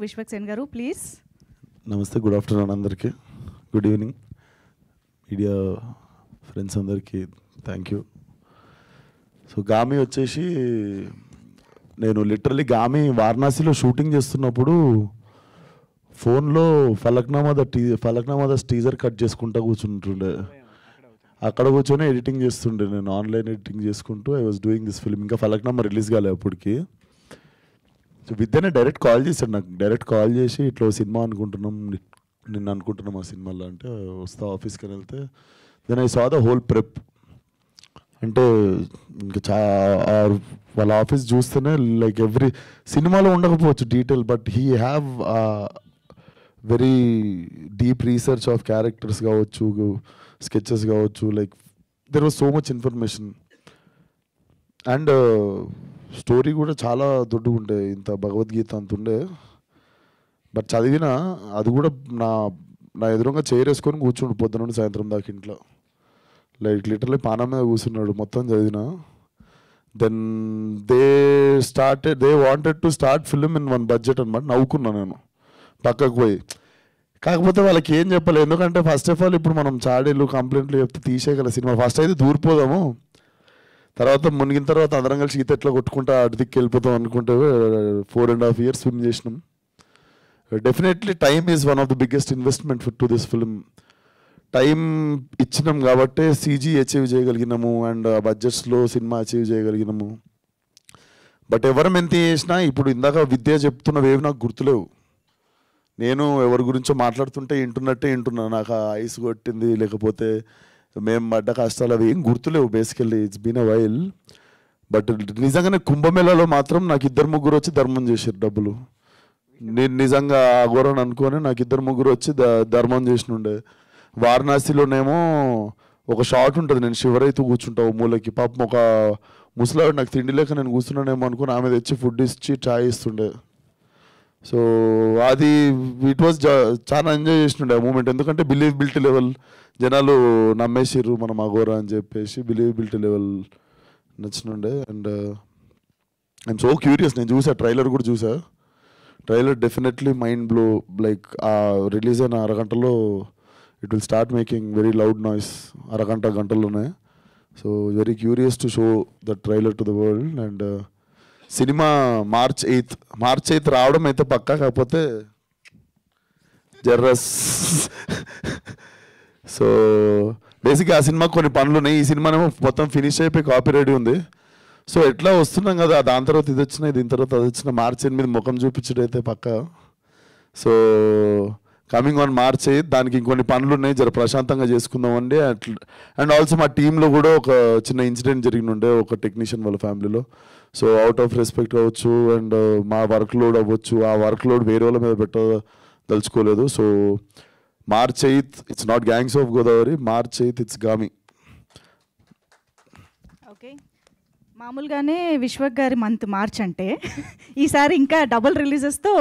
విశ్వక్ సేన్ గారు ప్లీజ్. నమస్తే, good afternoon అందరికీ, గుడ్ ఈవినింగ్ మీడియా ఫ్రెండ్స్ అందరికీ థ్యాంక్ యూ. సో గామి వచ్చేసి నేను లిటరలీ గామి వారణాసిలో షూటింగ్ చేస్తున్నప్పుడు ఫోన్లో ఫలక్నామా టీజర్ కట్ చేసుకుంటా కూర్చుంటుండే. అక్కడ కూర్చొని ఎడిటింగ్ చేస్తుండే, నేను ఆన్లైన్ ఎడిటింగ్ చేసుకుంటూ I was doing this film. ఇంకా ఫలక్నామా రిలీజ్ కాలే అప్పటికి. సో విద్యనే డైరెక్ట్ కాల్ చేశాడు నాకు, డైరెక్ట్ కాల్ చేసి ఇట్లా సినిమా అనుకుంటున్నాం, నిన్ను అనుకుంటున్నాం ఆ సినిమాలో అంటే వస్తా ఆఫీస్కి అని వెళ్తే then I saw the whole prep. అంటే ఇంకా వాళ్ళ ఆఫీస్ చూస్తేనే లైక్ ఎవ్రీ సినిమాలో ఉండకపోవచ్చు detail, but he have very deep research of characters కావచ్చు, స్కెచెస్ కావచ్చు, like there was so much information. And story కూడా చాలా దొడ్డుగా ఉండే, ఇంత భగవద్గీత అంత ఉండే. బట్ చదివిన అది కూడా నా ఎదురుగా చైర్ వేసుకొని కూర్చుండు పొద్దున నుండి సాయంత్రం దాకా ఇంట్లో, లైక్ లిటరలీ పానం మీద కూర్చున్నాడు మొత్తం చదివిన. Then they wanted to start film in one budget అనమాట. నవ్వుకున్నా నేను పక్కకు పోయి. కాకపోతే వాళ్ళకి ఏం చెప్పాలి, ఎందుకంటే ఫస్ట్ ఆఫ్ ఆల్ ఇప్పుడు మనం చాడీలు కంప్లైంట్లు చెప్తే తీసేయగల సినిమా. ఫస్ట్ అయితే దూరిపోదాము, తర్వాత మునిగిన తర్వాత అందరం కలిసి ఈత ఎట్లా కొట్టుకుంటా అటు దిక్కు వెళ్ళిపోతాం అనుకుంటే 4.5 years స్విమ్ చేసినాం. Definitely time is one of the biggest investment to this film. Time ఇచ్చినాం కాబట్టి సీజీ అచీవ్ చేయగలిగినాము అండ్ బడ్జెట్స్లో సినిమా అచీవ్ చేయగలిగినాము. బట్ ఎవరం ఎంత చేసినా ఇప్పుడు ఇందాక విద్య చెప్తున్నవేవి నాకు గుర్తులేవు. నేను ఎవరి గురించో మాట్లాడుతుంటే వింటున్నా, నాకు ఐస్ కొట్టింది లేకపోతే మేము పడ్డ కష్టాలు అవి ఏం గుర్తులేవు. Basically it's been a while. But నిజంగానే కుంభమేళాలో మాత్రం నాకు 2-3 వచ్చి ధర్మం చేశారు డబ్బులు. నేను నిజంగా అఘోరని అనుకొని నాకు 2-3 వచ్చి ధర్మం చేసినుండే. వారణాసిలోనేమో ఒక షాట్ ఉంటుంది, నేను షివరైతూ కూర్చుంటా మూలకి. పాపం ఒక ముసలాడు నాకు తిండి లేక నేను కూర్చున్నానేమో అనుకుని ఆమె తెచ్చి ఫుడ్ ఇచ్చి చాయ్ ఇస్తుండే. సో అది ఇట్ వాజ్ చాలా ఎంజాయ్ చేస్తుండే ఆ మూమెంట్. ఎందుకంటే బిలీవబిలిటీ లెవెల్ జనాలు నమ్మేసిర్రు మనం అఘోరా అని చెప్పేసి, బిలీవబిలిటీ లెవెల్ నచ్చినుండే. అండ్ ఐఎమ్ సో క్యూరియస్, నేను చూసా ట్రైలర్ కూడా చూసా. Trailer definitely mind blow. Like ఆ రిలీజ్ అయిన అరగంటలో it will start making very loud noise, గంటల్లోనే. So very curious to show the trailer to the world. And సినిమా March 8th రావడం అయితే పక్కా, కాకపోతే జర్రస్. సో బేసిక్గా ఆ సినిమా కొన్ని పనులు ఉన్నాయి. ఈ సినిమానేమో మొత్తం ఫినిష్ అయిపోయి కాపీ రెడీ ఉంది. సో ఎట్లా వస్తున్నాం కదా, దాని తర్వాత ఇది వచ్చినా, దీని తర్వాత అది వచ్చిన March 8 ముఖం చూపించడం అయితే పక్కా. సో కమింగ్ ఆన్ March 8 దానికి ఇంకొన్ని పనులు ఉన్నాయి, జర ప్రశాంతంగా చేసుకుందామండి. అండ్ ఆల్సో మా టీంలో కూడా ఒక చిన్న ఇన్సిడెంట్ జరిగినుండే ఒక టెక్నీషియన్ వాళ్ళ ఫ్యామిలీలో. సో అవుట్ ఆఫ్ రెస్పెక్ట్ అవ్వచ్చు అండ్ మా వర్క్ లోడ్ అవ్వచ్చు, ఆ వర్క్ లోడ్ వేరే వాళ్ళ మీద పెట్టదలుచుకోలేదు. So March 8 it's not gangs of Godavari, March 8 it's Gaami. Okay, మామూలుగానే విశ్వక్ గారి మంత్ మార్చ్ అంటే ఈసారి ఇంకా డబుల్ రిలీజెస్తో